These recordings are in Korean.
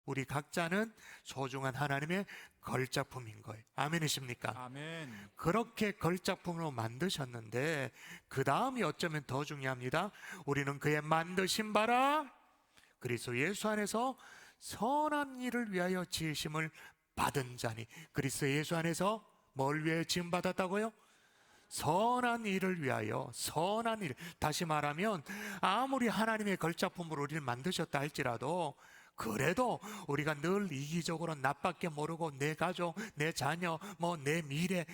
우리 각자는 소중한 하나님의 걸작품인 거예요. 아멘이십니까? 아멘. 그렇게 걸작품으로 만드셨는데 그 다음이 어쩌면 더 중요합니다. 우리는 그의 만드신 바라 그리스도 예수 안에서 선한 일을 위하여 지으심을 받은 자니. 그리스도 예수 안에서 뭘 위하여 지음 받았다고요? 선한 일을 위하여. 선한 일. 다시 말하면 아무리 하나님의 걸작품으로 우리를 만드셨다 할지라도 그래도 우리가 늘 이기적으로 나밖에 모르고 내 가족, 내 자녀, 내 미래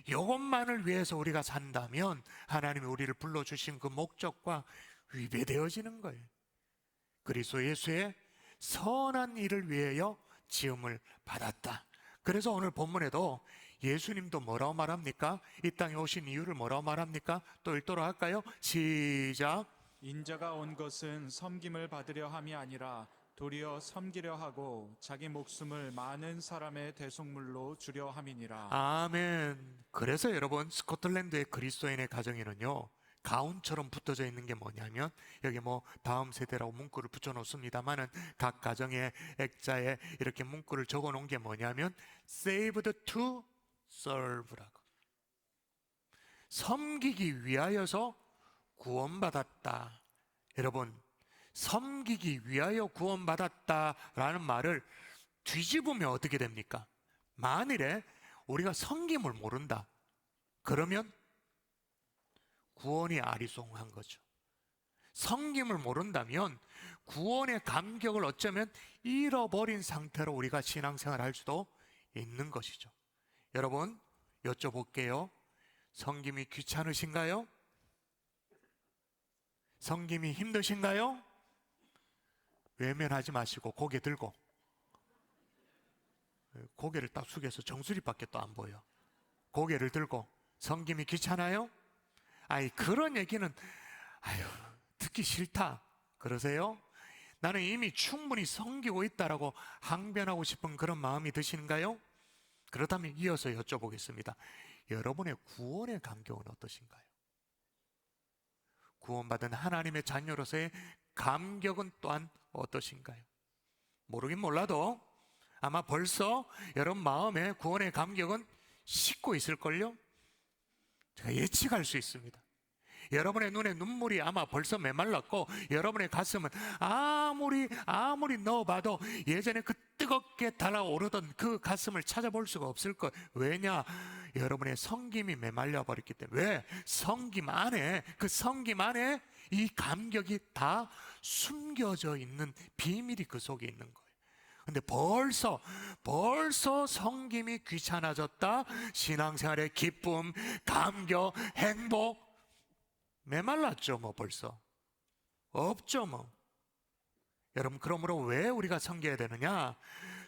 이것만을 위해서 우리가 산다면 하나님이 우리를 불러주신 그 목적과 위배되어지는 거예요. 그리스도 예수의 선한 일을 위하여 지음을 받았다. 그래서 오늘 본문에도 예수님도 뭐라고 말합니까? 이 땅에 오신 이유를 뭐라고 말합니까? 또 읽도록 할까요? 시작. 인자가 온 것은 섬김을 받으려 함이 아니라 도리어 섬기려 하고 자기 목숨을 많은 사람의 대속물로 주려 함이니라. 아멘. 그래서 여러분 스코틀랜드의 그리스도인의 가정에는요 가운처럼 붙어져 있는 게 뭐냐면 여기 다음 세대라고 문구를 붙여 놓습니다만은 각 가정의 액자에 이렇게 문구를 적어 놓은 게 뭐냐면 saved to serve라고, 섬기기 위하여서 구원받았다. 여러분 섬기기 위하여 구원받았다라는 말을 뒤집으면 어떻게 됩니까? 만일에 우리가 섬김을 모른다 그러면 구원이 아리송한 거죠. 섬김을 모른다면 구원의 감격을 어쩌면 잃어버린 상태로 우리가 신앙생활을 할 수도 있는 것이죠. 여러분 여쭤볼게요. 섬김이 귀찮으신가요? 섬김이 힘드신가요? 외면하지 마시고 고개 들고, 고개를 딱 숙여서 정수리밖에 또 안 보여. 고개를 들고 섬김이 귀찮아요? 그런 얘기는 듣기 싫다 그러세요? 나는 이미 충분히 섬기고 있다라고 항변하고 싶은 그런 마음이 드시는가요? 그렇다면 이어서 여쭤보겠습니다. 여러분의 구원의 감격은 어떠신가요? 구원받은 하나님의 자녀로서의 감격은 또한 어떠신가요? 모르긴 몰라도 아마 벌써 여러분 마음에 구원의 감격은 식고 있을걸요? 제가 예측할 수 있습니다. 여러분의 눈에 눈물이 아마 벌써 메말랐고 여러분의 가슴은 아무리 넣어봐도 예전에 그 뜨겁게 달아오르던 그 가슴을 찾아볼 수가 없을 것. 왜냐? 여러분의 섬김이 메말려 버렸기 때문에. 왜? 그 섬김 안에 이 감격이 다 숨겨져 있는 비밀이 그 속에 있는 거예요. 근데 벌써 섬김이 귀찮아졌다. 신앙생활의 기쁨, 감격, 행복 메말랐죠. 벌써 없죠. 여러분 그러므로 왜 우리가 섬겨야 되느냐?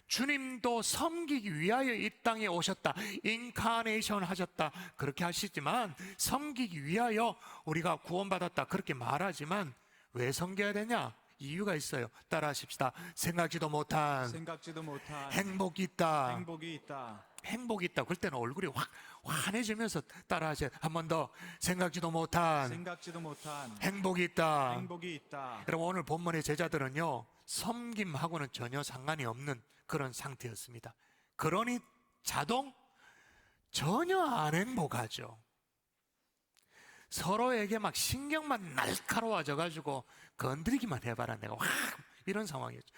주님도 섬기기 위하여 이 땅에 오셨다, 인카네이션 하셨다 그렇게 하시지만 섬기기 위하여 우리가 구원받았다 그렇게 말하지만 왜 섬겨야 되냐? 이유가 있어요. 따라하십시다. 생각지도 못한 행복이 있다. 행복이 있다. 그럴 때는 얼굴이 확 환해지면서 따라하세요. 한 번 더. 생각지도 못한 행복이 있다. 여러분 오늘 본문의 제자들은요 섬김하고는 전혀 상관이 없는 그런 상태였습니다. 그러니 자동 전혀 안 행복하죠. 서로에게 막 신경만 날카로워져 가지고 건드리기만 해봐라 내가 확 이런 상황이었죠.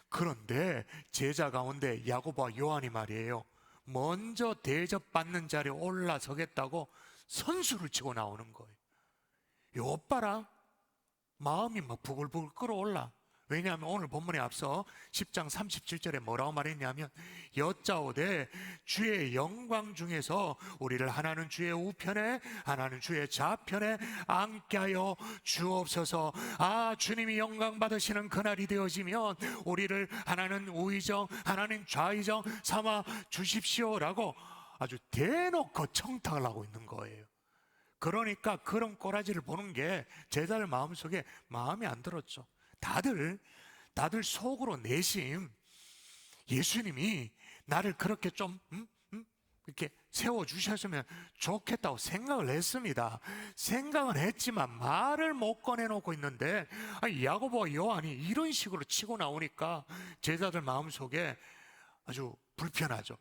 그런데 제자 가운데 야고보와 요한이 말이에요, 먼저 대접받는 자리에 올라서겠다고 선수를 치고 나오는 거예요. 요 오빠라 마음이 막 부글부글 끓어올라. 왜냐하면 오늘 본문에 앞서 10장 37절에 뭐라고 말했냐면 여짜오되 주의 영광 중에서 우리를 하나는 주의 우편에 하나는 주의 좌편에 앉게 하여 주옵소서. 주님이 영광 받으시는 그날이 되어지면 우리를 하나는 우의정 하나는 좌의정 삼아 주십시오라고 아주 대놓고 청탁을 하고 있는 거예요. 그러니까 그런 꼬라지를 보는 게 제자들 마음속에 마음에 안 들었죠. 다들 속으로 내심 예수님이 나를 그렇게 좀 이렇게 세워주셨으면 좋겠다고 생각을 했습니다. 생각은 했지만 말을 못 꺼내놓고 있는데 야고보와 요한이 이런 식으로 치고 나오니까 제자들 마음속에 아주 불편하죠.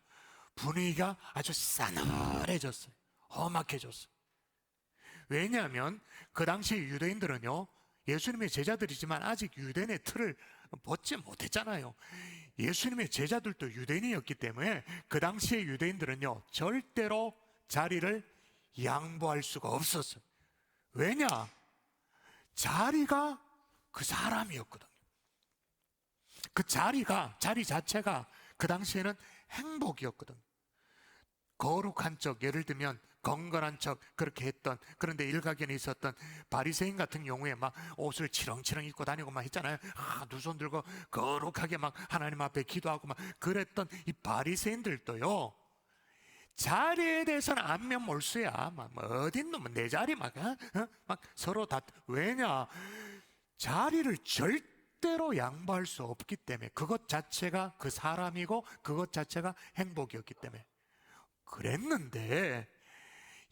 분위기가 아주 싸늘해졌어요. 험악해졌어요. 왜냐하면 그 당시 유대인들은요, 예수님의 제자들이지만 아직 유대인의 틀을 벗지 못했잖아요. 예수님의 제자들도 유대인이었기 때문에 그 당시의 유대인들은요, 절대로 자리를 양보할 수가 없었어요. 왜냐? 자리가 그 사람이었거든요. 그 자리 자체가 그 당시에는 행복이었거든요. 거룩한 척, 예를 들면 건건한 척 그렇게 했던, 그런데 일각견에 있었던 바리새인 같은 경우에 막 옷을 치렁치렁 입고 다니고 막 했잖아요. 두 손 들고 거룩하게 막 하나님 앞에 기도하고 막 그랬던 이 바리새인들도요, 자리에 대해서는 안면몰수야. 막 어딘 놈은 내 자리 막 서로 왜냐? 자리를 절대로 양보할 수 없기 때문에, 그것 자체가 그 사람이고 그것 자체가 행복이었기 때문에 그랬는데,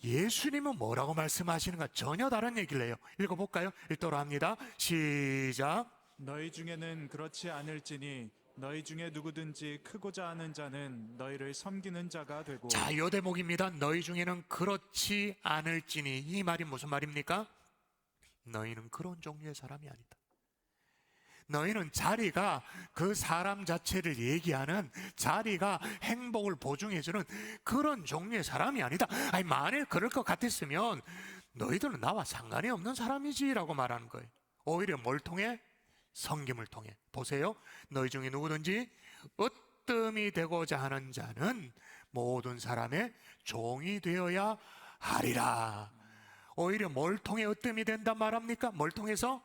예수님은 뭐라고 말씀하시는가? 전혀 다른 얘기를 해요. 읽어볼까요? 읽도록 합니다. 시작. 너희 중에는 그렇지 않을지니 너희 중에 누구든지 크고자 하는 자는 너희를 섬기는 자가 되고. 자, 요 대목입니다. 너희 중에는 그렇지 않을지니. 이 말이 무슨 말입니까? 너희는 그런 종류의 사람이 아니다. 너희는 자리가 그 사람 자체를 얘기하는, 자리가 행복을 보증해주는 그런 종류의 사람이 아니다. 아니, 만일 그럴 것 같았으면 너희들은 나와 상관이 없는 사람이지라고 말하는 거예요. 오히려 뭘 통해? 섬김을 통해. 보세요. 너희 중에 누구든지 으뜸이 되고자 하는 자는 모든 사람의 종이 되어야 하리라. 오히려 뭘 통해 으뜸이 된단 말합니까? 뭘 통해서?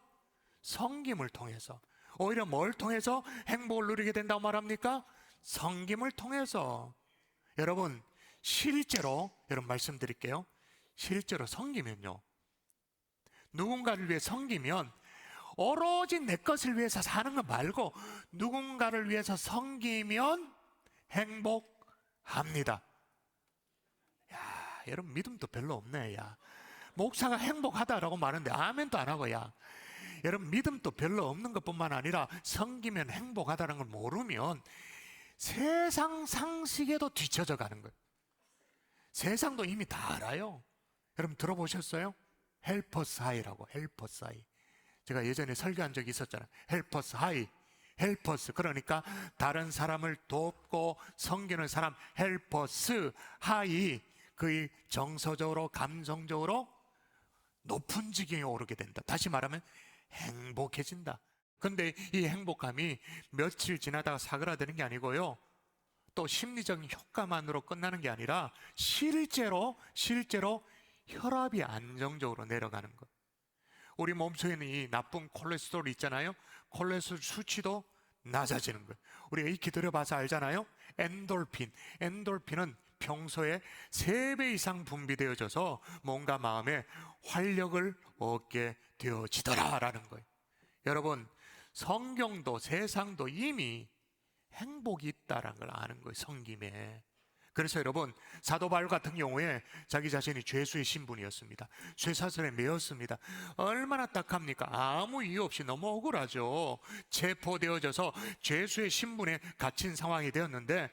섬김을 통해서. 오히려 뭘 통해서 행복을 누리게 된다고 말합니까? 섬김을 통해서. 여러분, 실제로 여러분 말씀드릴게요. 실제로 섬기면요, 누군가를 위해 섬기면 오로지 내 것을 위해서 사는 거 말고 누군가를 위해서 섬기면 행복합니다. 야, 여러분 믿음도 별로 없네. 야, 목사가 행복하다라고 말하는데 아멘도 안 하고, 야, 여러분 믿음도 별로 없는 것뿐만 아니라 섬기면 행복하다는 걸 모르면 세상 상식에도 뒤처져 가는 거예요. 세상도 이미 다 알아요. 여러분 들어보셨어요? 헬퍼스 하이라고. 헬퍼스 하이. 제가 예전에 설교한 적이 있었잖아요. 헬퍼스 하이. 헬퍼스, 그러니까 다른 사람을 돕고 섬기는 사람. 헬퍼스 하이. 그 정서적으로 감성적으로 높은 지경에 오르게 된다. 다시 말하면 행복해진다. 근데 이 행복감이 며칠 지나다가 사그라드는 게 아니고요, 또 심리적인 효과만으로 끝나는 게 아니라 실제로 혈압이 안정적으로 내려가는 것. 우리 몸속에는 이 나쁜 콜레스테롤이 있잖아요. 콜레스테롤 수치도 낮아지는 거예요. 우리가 익히 들어봐서 알잖아요. 엔돌핀은 평소에 3배 이상 분비되어져서 뭔가 마음에 활력을 얻게 되어지더라라는 거예요. 여러분, 성경도 세상도 이미 행복이 있다라는 걸 아는 거예요, 섬김에. 그래서 여러분, 사도 바울 같은 경우에 자기 자신이 죄수의 신분이었습니다. 쇠사슬에 매였습니다. 얼마나 딱합니까? 아무 이유 없이 너무 억울하죠. 체포되어져서 죄수의 신분에 갇힌 상황이 되었는데,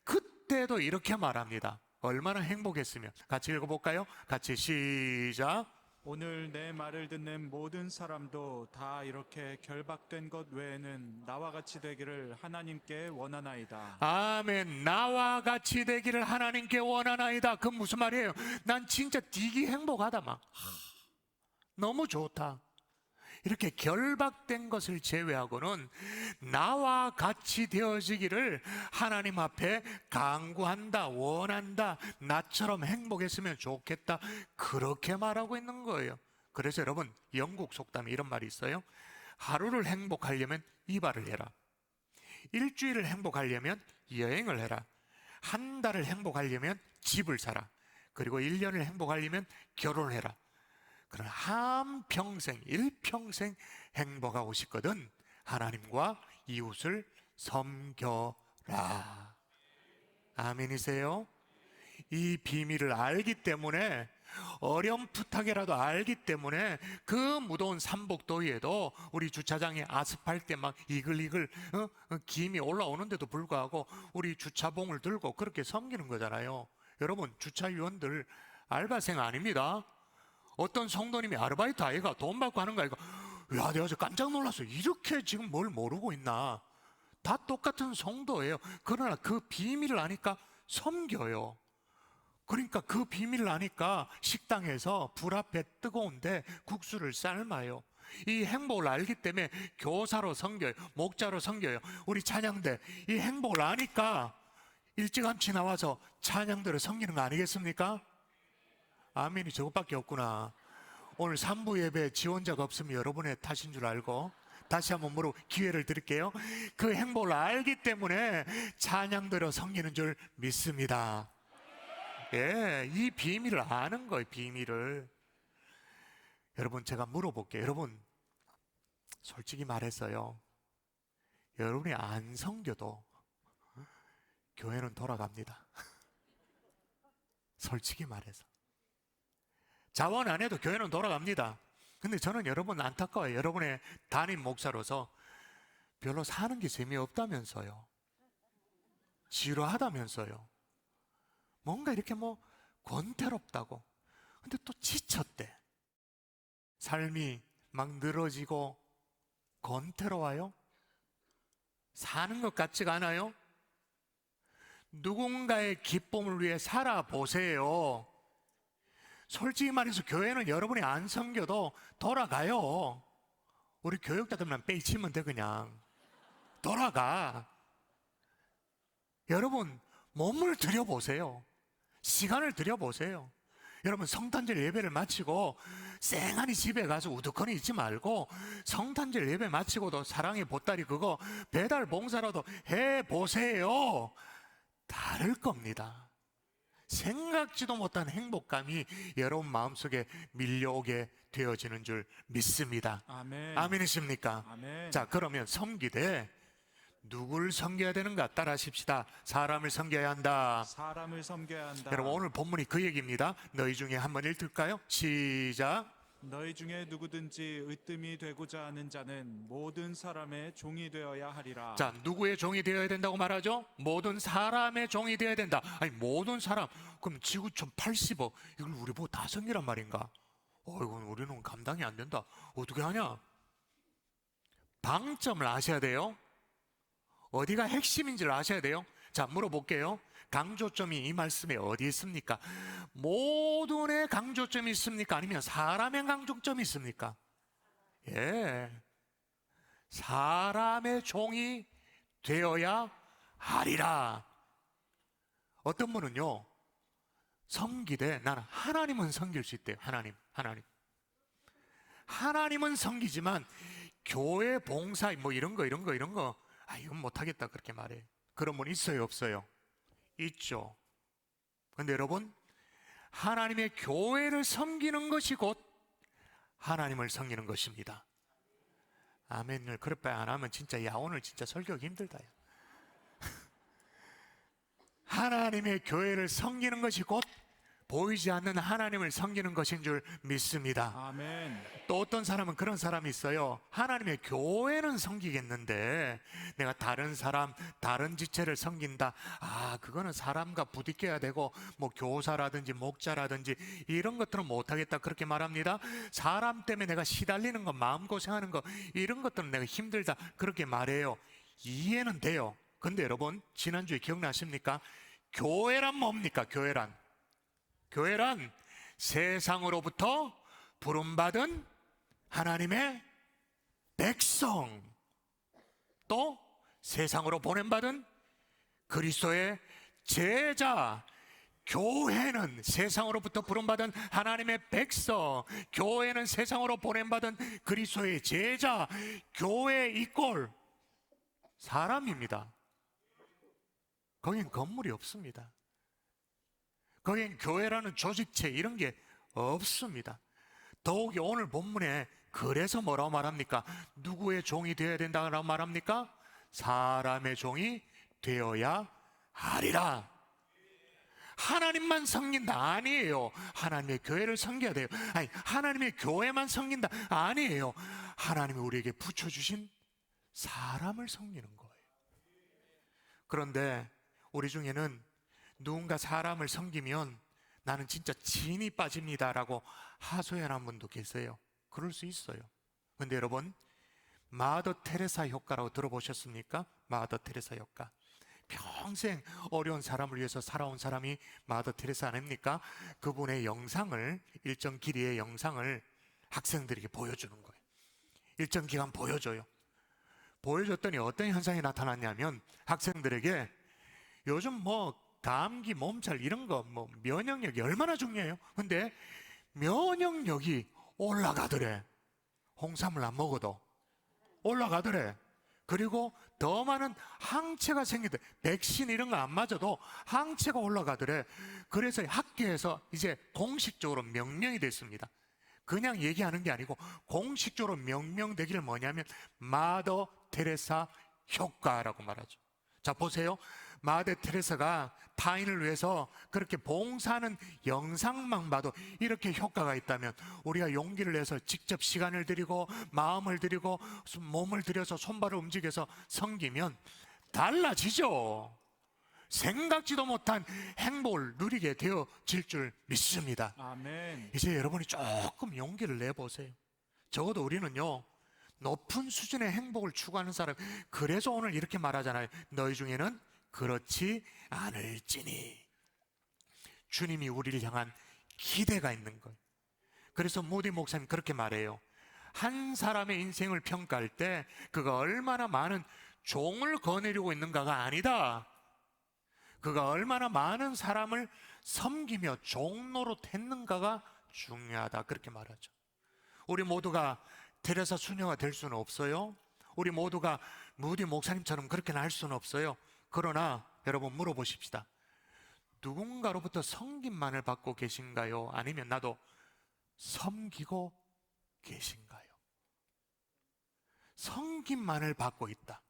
그때도 이렇게 말합니다. 얼마나 행복했으면. 같이 읽어볼까요? 같이 시작. 오늘 내 말을 듣는 모든 사람도 다 이렇게 결박된 것 외에는 나와 같이 되기를 하나님께 원하나이다. 아멘. 나와 같이 되기를 하나님께 원하나이다. 그건 무슨 말이에요? 난 진짜 되게 행복하다. 막 너무 좋다. 이렇게 결박된 것을 제외하고는 나와 같이 되어지기를 하나님 앞에 간구한다, 원한다. 나처럼 행복했으면 좋겠다. 그렇게 말하고 있는 거예요. 그래서 여러분, 영국 속담에 이런 말이 있어요. 하루를 행복하려면 이발을 해라. 일주일을 행복하려면 여행을 해라. 한 달을 행복하려면 집을 사라. 그리고 1년을 행복하려면 결혼을 해라. 그러나 한평생, 일평생 행복하고 싶거든 하나님과 이웃을 섬겨라. 아멘이세요? 이 비밀을 알기 때문에, 어렴풋하게라도 알기 때문에 그 무더운 삼복더위에도 우리 주차장에 아스팔트에 막 이글이글 김이 올라오는데도 불구하고 우리 주차봉을 들고 그렇게 섬기는 거잖아요. 여러분, 주차위원들 알바생 아닙니다. 어떤 성도님이 아르바이트 아이가 돈 받고 하는 거 아이가, 야, 내가 저 깜짝 놀랐어. 이렇게 지금 뭘 모르고 있나. 다 똑같은 성도예요. 그러나 그 비밀을 아니까 섬겨요. 그러니까 그 비밀을 아니까 식당에서 불 앞에 뜨거운데 국수를 삶아요. 이 행복을 알기 때문에 교사로 섬겨요. 목자로 섬겨요. 우리 찬양대 이 행복을 아니까 일찌감치 나와서 찬양대로 섬기는 거 아니겠습니까? 아멘이 저것밖에 없구나. 오늘 3부 예배 지원자가 없으면 여러분의 탓인 줄 알고 다시 한번 기회를 드릴게요. 그 행복을 알기 때문에 찬양대로 섬기는 줄 믿습니다. 예, 이 비밀을 아는 거예요, 비밀을. 여러분, 제가 물어볼게요. 여러분, 솔직히 말했어요. 여러분이 안 섬겨도 교회는 돌아갑니다. 솔직히 말해서. 자원 안 해도 교회는 돌아갑니다. 근데 저는 여러분 안타까워요. 여러분의 담임 목사로서 별로 사는 게 재미없다면서요. 지루하다면서요. 뭔가 이렇게 권태롭다고. 근데 또 지쳤대. 삶이 막 늘어지고 권태로워요? 사는 것 같지가 않아요? 누군가의 기쁨을 위해 살아보세요. 솔직히 말해서 교회는 여러분이 안 섬겨도 돌아가요. 우리 교육자들만 빼치면 돼. 그냥 돌아가. 여러분, 몸을 들여보세요. 시간을 들여보세요. 여러분, 성탄절 예배를 마치고 쌩하니 집에 가서 우두커니 있지 말고 성탄절 예배 마치고도 사랑의 보따리 그거 배달 봉사라도 해보세요. 다를 겁니다. 생각지도 못한 행복감이 여러분 마음속에 밀려오게 되어지는 줄 믿습니다. 아멘. 아멘이십니까? 아멘. 자, 그러면 섬기되 누굴 섬겨야 되는가? 따라하십시다. 사람을 섬겨야 한다. 사람을 섬겨야 한다. 여러분, 오늘 본문이 그 얘기입니다. 너희 중에 한번 읽을까요? 시작. 너희 중에 누구든지 으뜸이 되고자 하는 자는 모든 사람의 종이 되어야 하리라. 자, 누구의 종이 되어야 된다고 말하죠? 모든 사람의 종이 되어야 된다. 아니, 모든 사람. 그럼 지구촌 80억 이걸 우리 보고 다 섬기란 말인가? 이건 우리는 감당이 안 된다. 어떻게 하냐? 방점을 아셔야 돼요. 어디가 핵심인지를 아셔야 돼요. 자, 물어볼게요. 강조점이 이 말씀에 어디 있습니까? 모든의 강조점이 있습니까? 아니면 사람의 강조점이 있습니까? 예, 사람의 종이 되어야 하리라. 어떤 분은요, 섬기되 나는 하나님은 섬길 수 있대요. 하나님은 섬기지만 교회 봉사 이런 거 이건 못하겠다 그렇게 말해요. 그런 분 있어요, 없어요? 있죠. 근데 여러분, 하나님의 교회를 섬기는 것이 곧 하나님을 섬기는 것입니다. 아멘을 그렇게 안 하면 진짜 오늘 진짜 설교하기 힘들다. 하나님의 교회를 섬기는 것이 곧 보이지 않는 하나님을 섬기는 것인 줄 믿습니다. 아멘. 또 어떤 사람은 그런 사람이 있어요. 하나님의 교회는 섬기겠는데 내가 다른 사람, 다른 지체를 섬긴다. 그거는 사람과 부딪혀야 되고 교사라든지 목자라든지 이런 것들은 못하겠다 그렇게 말합니다. 사람 때문에 내가 시달리는 거, 마음고생하는 거 이런 것들은 내가 힘들다 그렇게 말해요. 이해는 돼요. 근데 여러분, 지난주에 기억나십니까? 교회란 뭡니까? 교회란 세상으로부터 부름받은 하나님의 백성, 또 세상으로 보냄받은 그리스도의 제자. 교회는 세상으로부터 부름받은 하나님의 백성, 교회는 세상으로 보냄받은 그리스도의 제자. 교회 이꼴 사람입니다. 거긴 건물이 없습니다. 거긴 교회라는 조직체 이런 게 없습니다. 더욱이 오늘 본문에 그래서 뭐라고 말합니까? 누구의 종이 되어야 된다고 말합니까? 사람의 종이 되어야 하리라. 하나님만 섬긴다 아니에요. 하나님의 교회를 섬겨야 돼요. 아니, 하나님의 교회만 섬긴다 아니에요. 하나님이 우리에게 붙여주신 사람을 섬기는 거예요. 그런데 우리 중에는 누군가 사람을 섬기면 나는 진짜 진이 빠집니다라고 하소연한 분도 계세요. 그럴 수 있어요. 그런데 여러분, 마더 테레사 효과라고 들어보셨습니까? 마더 테레사 효과. 평생 어려운 사람을 위해서 살아온 사람이 마더 테레사 아닙니까? 그분의 영상을, 일정 길이의 영상을 학생들에게 보여주는 거예요. 일정 기간 보여줘요. 보여줬더니 어떤 현상이 나타났냐면 학생들에게 요즘 뭐 감기, 몸살 이런 거 뭐 면역력이 얼마나 중요해요. 근데 면역력이 올라가더래. 홍삼을 안 먹어도 올라가더래. 그리고 더 많은 항체가 생기더래. 백신 이런 거 안 맞아도 항체가 올라가더래. 그래서 학교에서 이제 공식적으로 명명이 됐습니다. 그냥 얘기하는 게 아니고 공식적으로 명명되기를 뭐냐면 마더 테레사 효과라고 말하죠. 자, 보세요. 마더 테레사가 타인을 위해서 그렇게 봉사하는 영상만 봐도 이렇게 효과가 있다면 우리가 용기를 내서 직접 시간을 들이고 마음을 들이고 몸을 들여서 손발을 움직여서 섬기면 달라지죠. 생각지도 못한 행복을 누리게 되어질 줄 믿습니다. 아멘. 이제 여러분이 조금 용기를 내보세요. 적어도 우리는요, 높은 수준의 행복을 추구하는 사람, 그래서 오늘 이렇게 말하잖아요. 너희 중에는 그렇지 않을지니. 주님이 우리를 향한 기대가 있는 거예요. 그래서 모디 목사님 그렇게 말해요. 한 사람의 인생을 평가할 때 그가 얼마나 많은 종을 거느리고 있는가가 아니다. 그가 얼마나 많은 사람을 섬기며 종노릇 했는가가 중요하다. 그렇게 말하죠. 우리 모두가 테레사 수녀가 될 수는 없어요. 우리 모두가 무디 목사님처럼 그렇게는 할 수는 없어요. 그러나 여러분 물어보십시다. 누군가로부터 섬김만을 받고 계신가요? 아니면 나도 섬기고 계신가요? 섬김만을 받고 있다.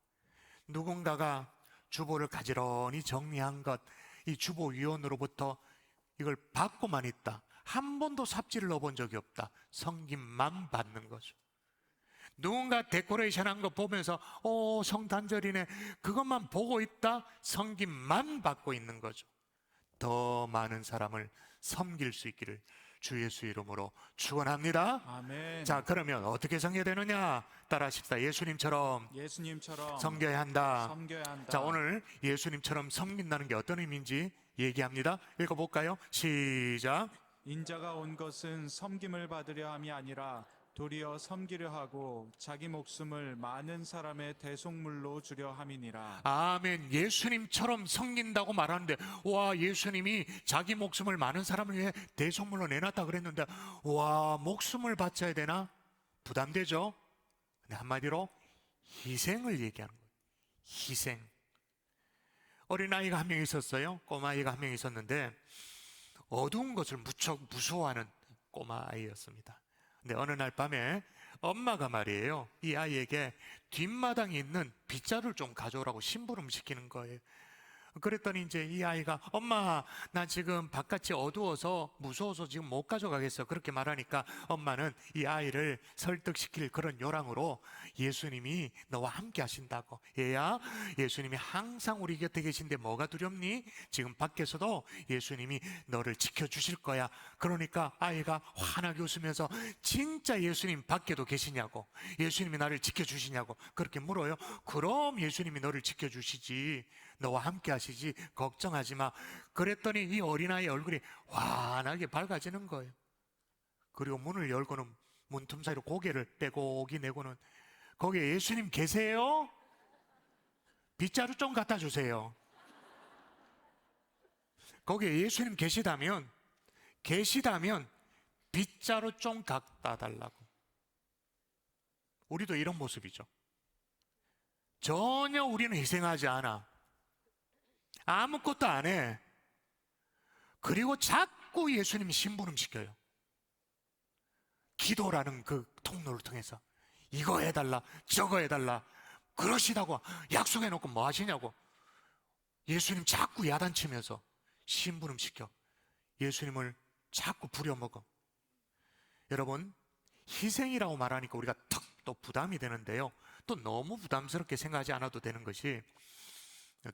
누군가가 주보를 가지런히 정리한 것, 이 주보위원으로부터 이걸 받고만 있다. 한 번도 삽질을 넣어본 적이 없다. 섬김만 받는 거죠. 누군가 데코레이션 한 거 보면서 성탄절이네, 그것만 보고 있다. 섬김만 받고 있는 거죠. 더 많은 사람을 섬길 수 있기를 주 예수 이름으로 축원합니다. 아멘. 자, 그러면 어떻게 섬겨야 되느냐? 따라하십시다. 예수님처럼 섬겨야 한다. 섬겨야 한다. 자, 오늘 예수님처럼 섬긴다는 게 어떤 의미인지 얘기합니다. 읽어볼까요? 시작. 인자가 온 것은 섬김을 받으려 함이 아니라 도리어 섬기려 하고 자기 목숨을 많은 사람의 대속물로 주려 함이니라. 아멘. 예수님처럼 섬긴다고 말하는데, 와, 예수님이 자기 목숨을 많은 사람을 위해 대속물로 내놨다 그랬는데, 와, 목숨을 바쳐야 되나? 부담되죠? 근데 한마디로 희생을 얘기하는 거예요. 희생. 어린아이가 한 명 있었어요. 꼬마아이가 한 명 있었는데 어두운 것을 무척 무서워하는 꼬마아이였습니다. 근데 어느 날 밤에 엄마가 말이에요, 이 아이에게 뒷마당에 있는 빗자루를 좀 가져오라고 심부름 시키는 거예요. 그랬더니 이제 이 아이가 엄마, 나 지금 바깥이 어두워서 무서워서 지금 못 가져가겠어, 그렇게 말하니까 엄마는 이 아이를 설득시킬 그런 요랑으로 예수님이 너와 함께 하신다고. 얘야, 예수님이 항상 우리 곁에 계신데 뭐가 두렵니? 지금 밖에서도 예수님이 너를 지켜주실 거야. 그러니까 아이가 환하게 웃으면서 진짜 예수님 밖에도 계시냐고, 예수님이 나를 지켜주시냐고 그렇게 물어요. 그럼 예수님이 너를 지켜주시지, 너와 함께 하시지, 걱정하지 마. 그랬더니 이 어린아이의 얼굴이 환하게 밝아지는 거예요. 그리고 문을 열고는 문틈 사이로 고개를 빼곡히 내고는, 거기에 예수님 계세요? 빗자루 좀 갖다 주세요. 거기에 예수님 계시다면 빗자루 좀 갖다 달라고. 우리도 이런 모습이죠. 전혀 우리는 희생하지 않아. 아무것도 안 해. 그리고 자꾸 예수님이 심부름 시켜요. 기도라는 그 통로를 통해서 이거 해달라, 저거 해달라, 그러시다고 약속해놓고 뭐 하시냐고 예수님 자꾸 야단치면서 심부름시켜 예수님을 자꾸 부려먹어. 여러분, 희생이라고 말하니까 우리가 턱 또 부담이 되는데요, 또 너무 부담스럽게 생각하지 않아도 되는 것이,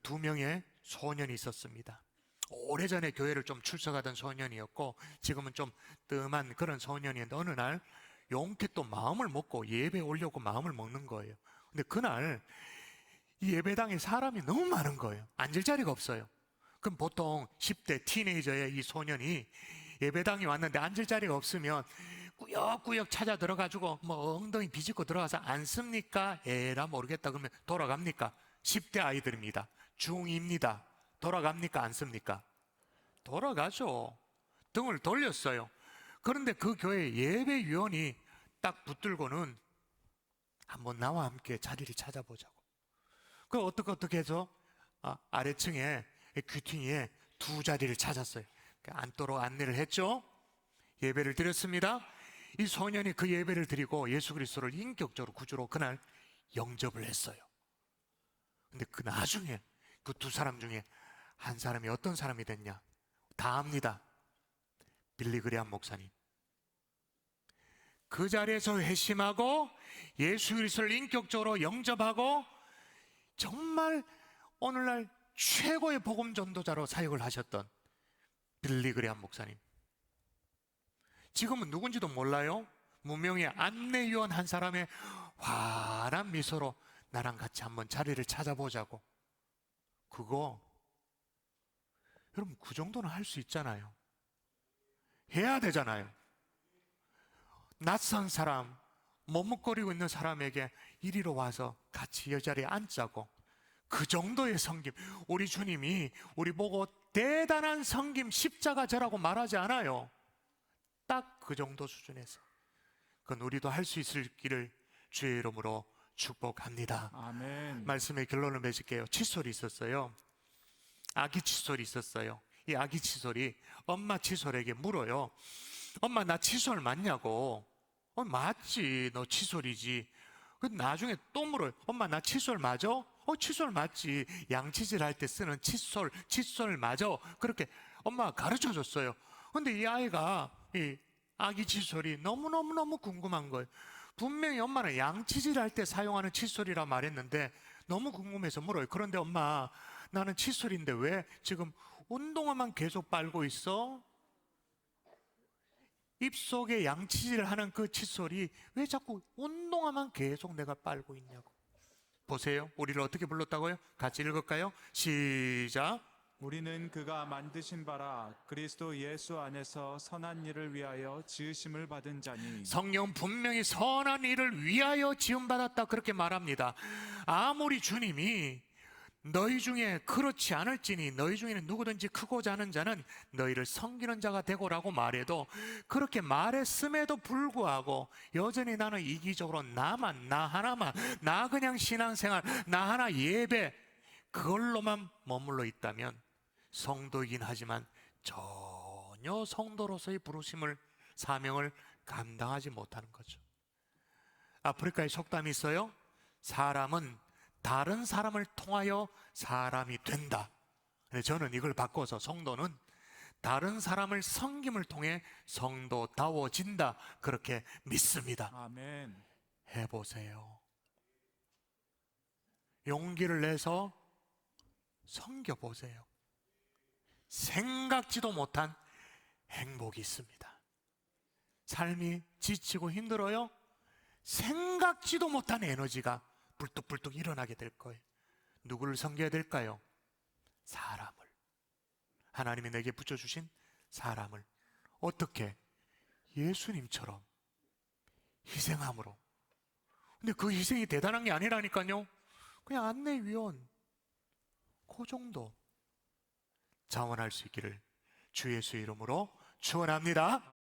2명의 소년이 있었습니다. 오래전에 교회를 좀 출석하던 소년이었고 지금은 좀 뜸한 그런 소년이었는데, 어느 날 용케 또 마음을 먹고 예배에 오려고 마음을 먹는 거예요. 근데 그날 이 예배당에 사람이 너무 많은 거예요. 앉을 자리가 없어요. 그럼 보통 10대 티네이저의 이 소년이 예배당에 왔는데 앉을 자리가 없으면 꾸역꾸역 찾아 들어가지고 뭐 엉덩이 비집고 들어가서 앉습니까? 에라 모르겠다 그러면 돌아갑니까? 10대 아이들입니다. 중2입니다. 돌아갑니까? 앉습니까? 돌아가죠. 등을 돌렸어요. 그런데 그 교회 예배위원이 딱 붙들고는 한번 나와 함께 자리를 찾아보자고. 그 어떻게 해서 아래층에 귀퉁이에 2자리를 찾았어요. 앉도록 안내를 했죠. 예배를 드렸습니다. 이 소년이 그 예배를 드리고 예수 그리스도를 인격적으로 구주로 그날 영접을 했어요. 근데 그 나중에 그 2사람 중에 한 사람이 어떤 사람이 됐냐? 다 압니다. 빌리 그레함 목사님. 그 자리에서 회심하고 예수 그리스도를 인격적으로 영접하고 정말 오늘날 최고의 복음 전도자로 사역을 하셨던 빌리 그레함 목사님. 지금은 누군지도 몰라요. 무명의 안내위원 한 사람의 환한 미소로 나랑 같이 한번 자리를 찾아보자고. 그거 여러분, 그 정도는 할 수 있잖아요. 해야 되잖아요. 낯선 사람, 머뭇거리고 있는 사람에게 이리로 와서 같이 이 자리에 앉자고. 그 정도의 섬김. 우리 주님이 우리 보고 대단한 섬김 십자가제라고 말하지 않아요. 딱 그 정도 수준에서. 그건 우리도 할 수 있을 길을 주의 이름으로 축복합니다. 아멘. 말씀의 결론을 맺을게요. 칫솔이 있었어요. 아기 칫솔이 있었어요. 이 아기 칫솔이 엄마 칫솔에게 물어요. 엄마, 나 칫솔 맞냐고. 맞지, 너 칫솔이지. 나중에 또 물어요. 엄마, 나 칫솔 맞아? 칫솔 맞지. 양치질 할 때 쓰는 칫솔 맞아. 그렇게 엄마가 가르쳐 줬어요. 근데 이 아이가, 이 아기 칫솔이 너무너무 궁금한 거예요. 분명히 엄마는 양치질 할 때 사용하는 칫솔이라 말했는데 너무 궁금해서 물어요. 그런데 엄마, 나는 칫솔인데 왜 지금 운동화만 계속 빨고 있어? 입속에 양치질 하는 그 칫솔이 왜 자꾸 운동화만 계속 내가 빨고 있냐고. 보세요. 우리를 어떻게 불렀다고요? 같이 읽을까요? 시작. 우리는 그가 만드신 바라 그리스도 예수 안에서 선한 일을 위하여 지으심을 받은 자니. 성령 분명히 선한 일을 위하여 지음받았다 그렇게 말합니다. 아무리 주님이 너희 중에 그렇지 않을지니 너희 중에는 누구든지 크고 작은 자는 너희를 섬기는 자가 되고라고 말해도, 그렇게 말했음에도 불구하고 여전히 나는 이기적으로 나 하나만, 나 그냥 신앙생활, 나 하나 예배, 그걸로만 머물러 있다면 성도이긴 하지만 전혀 성도로서의 부르심을, 사명을 감당하지 못하는 거죠. 아프리카에 속담이 있어요. 사람은 다른 사람을 통하여 사람이 된다. 저는 이걸 바꿔서 성도는 다른 사람을 섬김을 통해 성도다워진다 그렇게 믿습니다. 아멘. 해보세요. 용기를 내서 섬겨보세요. 생각지도 못한 행복이 있습니다. 삶이 지치고 힘들어요? 생각지도 못한 에너지가 불뚝불뚝 일어나게 될 거예요. 누구를 섬겨야 될까요? 사람을. 하나님이 내게 붙여주신 사람을. 어떻게? 예수님처럼 희생함으로. 근데 그 희생이 대단한 게 아니라니까요. 그냥 안내위원 그 정도 자원할 수 있기를 주 예수의 이름으로 축원합니다.